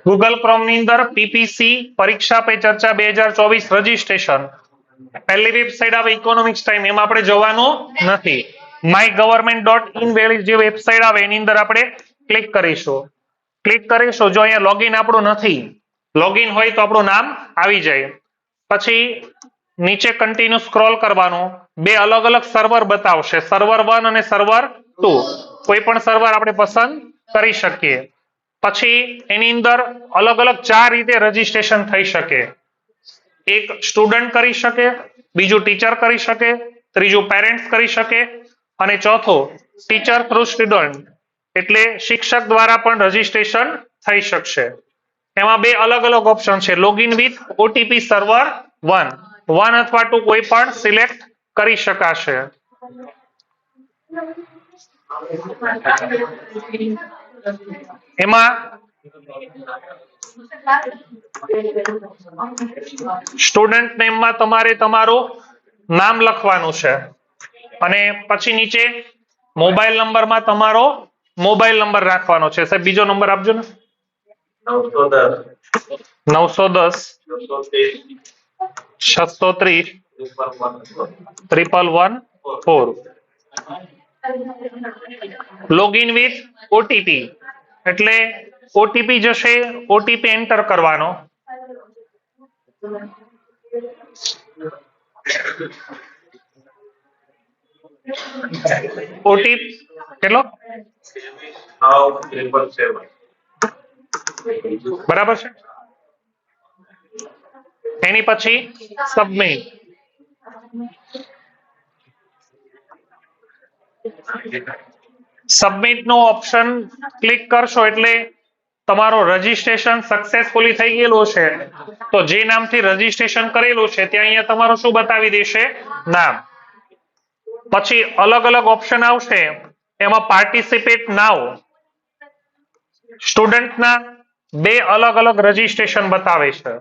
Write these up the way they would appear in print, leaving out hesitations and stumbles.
Google chrome ની અંદર PPC પરીક્ષા પે ચર્ચા 2024 રજીસ્ટ્રેશન પહેલી વેબસાઇટ આવે ઇકોનોમિક્સ ટાઈમ, એમાં આપણે જવાનું નથી. mygovernment.in વેલી જે વેબસાઇટ આવે એની અંદર આપણે ક્લિક કરીશું. જો અહીંયા લોગિન આપણું નથી, લોગિન હોય તો આપણું નામ આવી જાય. પછી નીચે કન્ટિન્યુ સ્ક્રોલ કરવાનું, બે અલગ અલગ સર્વર બતાવશે, સર્વર 1 અને સર્વર 2. કોઈ પણ સર્વર આપણે પસંદ કરી શકીએ. પછી એની અંદર અલગ અલગ 4 રીતે રજીસ્ટ્રેશન થઈ શકે. એક સ્ટુડન્ટ કરી શકે, બીજું ટીચર કરી શકે, ત્રીજું પેરેન્ટ્સ કરી શકે અને ચોથું ટીચર થ્રુ સ્ટુડન્ટ એટલે શિક્ષક દ્વારા પણ રજીસ્ટ્રેશન થઈ શકશે. એમાં બે અલગ અલગ ઓપ્શન છે, લોગિન વિથ ઓટીપી સર્વર 1 અથવા 2 કોઈ પણ સિલેક્ટ કરી શકાશે. એમાં સ્ટુડન્ટ નેમમાં તમારે તમારું નામ લખવાનું છે અને પછી નીચે મોબાઈલ નંબરમાં તમારો મોબાઈલ નંબર રાખવાનો છે. સાહેબ બીજો નંબર આપજો ને. 910 630 111 લોગિન વિથ ઓટીપી એટલે ઓટીપી જશે, ઓટીપી એન્ટર કરવાનો. ઓટીપી કેટલો? બરાબર છે. એની પછી સબમિટ. સબમિટ નો ઓપ્શન ક્લિક કરશો એટલે તમારો રજીસ્ટ્રેશન સક્સેસફુલી થઈ ગયેલું છે. તો જે નામથી રજીસ્ટ્રેશન કરેલું છે ત્યાં અહીંયા તમારું શું બતાવી દેશે? નામ. પછી અલગ અલગ ઓપ્શન આવશે, એમાં પાર્ટિસિપેટ નાઉ સ્ટુડન્ટના બે અલગ અલગ રજીસ્ટ્રેશન બતાવે છે.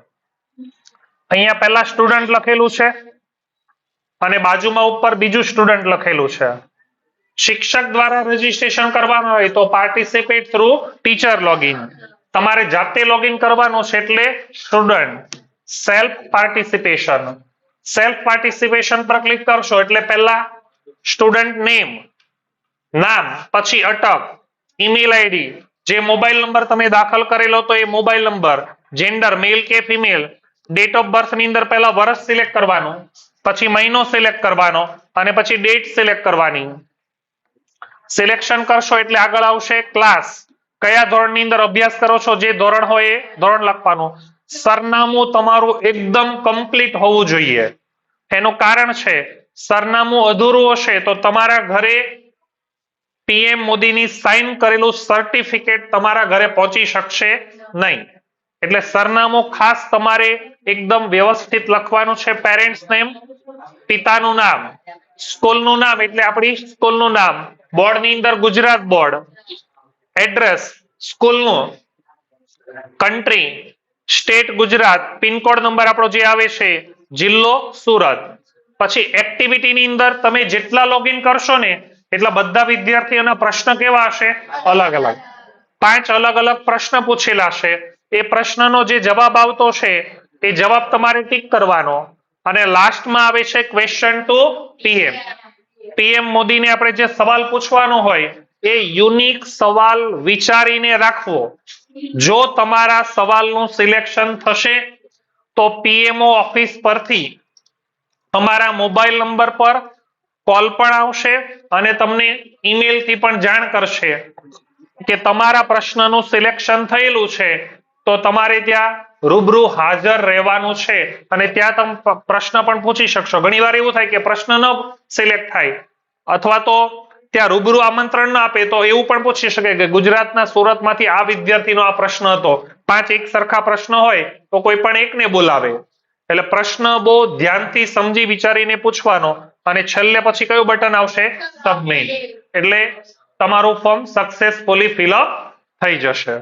અહીંયા પહેલા સ્ટુડન્ટ લખેલું છે અને બાજુમાં ઉપર બીજું સ્ટુડન્ટ લખેલું છે. શિક્ષક દ્વારા રજીસ્ટ્રેશન કરવાનું હોય તો પાર્ટિસિપેટ થ્રુ ટીચર લોગિન, તમારે જાતે લોગિન કરવાનું છે એટલે સ્ટુડન્ટ. સેલ્ફ પાર્ટિસિપેશન પર ક્લિક કરશો એટલે પહેલા સ્ટુડન્ટ નેમ નામ, પછી અટક, ઈમેલ આઈડી, જે મોબાઈલ નંબર તમે દાખલ કરેલો તો એ મોબાઈલ નંબર, જેન્ડર મેલ કે ફિમેલ, ડેટ ઓફ બર્થ ની અંદર પહેલા વર્ષ સિલેક્ટ કરવાનું, પછી મહિનો સિલેક્ટ કરવાનો અને પછી ડેટ સિલેક્ટ કરવાની. સિલેક્શન કરશો એટલે આગળ આવશે ક્લાસ, કયા ધોરણની અંદર અભ્યાસ કરો છો, જે ધોરણ હોય એ ધોરણ લખવાનું. સરનામું તમારું એકદમ કમ્પ્લીટ હોવું જોઈએ. એનું કારણ છે સરનામું અધૂરું હશે તો તમારા ઘરે પીએમ મોદીની સાઇન કરેલું સર્ટિફિકેટ તમારા ઘરે પહોંચી શકશે નહીં. એટલે સરનામું ખાસ તમારે એકદમ વ્યવસ્થિત લખવાનું છે. પેરેન્ટ્સ નેમ, પિતાનું નામ, સ્કૂલનું નામ એટલે આપણી સ્કૂલનું નામ, બોર્ડની અંદર ગુજરાત બોર્ડ, એડ્રેસ સ્કૂલનું, country state Gujarat, pin code number આપણો જે આવે છે જિલ્લો સુરત. પછી એક્ટિવિટીની અંદર તમે જેટલા લોગિન કરશો ને એટલા બધા વિદ્યાર્થીઓના પ્રશ્ન કેવા હશે? અલગ અલગ. 5 અલગ અલગ પ્રશ્ન પૂછેલા છે. એ પ્રશ્નનો જે જવાબ આવતો છે એ જવાબ તમારે ટીક કરવાનો અને લાસ્ટમાં આવે છે ક્વેશ્ચન ટુ પીએમ. પીએમ મોદીને આપણે જે સવાલ પૂછવાનો હોય એ યુનિક સવાલ વિચારીને રાખવો. જો તમારા સવાલનું સિલેક્શન થશે તો પીએમઓ ઓફિસ પરથી તમારા મોબાઈલ નંબર પર કોલ પણ આવશે અને તમને ઈમેલ થી પણ જાણ કરશે કે તમારા પ્રશ્નનું સિલેક્શન થયેલું છે તો તમારે ત્યાં રૂબરૂ હાજર રહેવાનું છે અને ત્યાં તમે પ્રશ્ન પણ પૂછી શકશો. ઘણીવાર એવું થાય કે પ્રશ્ન ન સિલેક્ટ થાય અથવા તો ત્યાં રૂબરૂ આમંત્રણ ન આપે તો એવું પણ પૂછી શકે કે ગુજરાતના સુરતમાંથી આ વિદ્યાર્થીનો આ પ્રશ્ન હતો. 5 એક સરખા પ્રશ્ન હોય તો કોઈ પણ એકને બોલાવે. એટલે પ્રશ્ન બહુ ધ્યાનથી સમજી વિચારીને પૂછવાનો અને છેલ્લે પછી કયું બટન આવશે? સબમિટ. એટલે તમારું ફોર્મ સક્સેસફુલી ફિલઅપ થઈ જશે.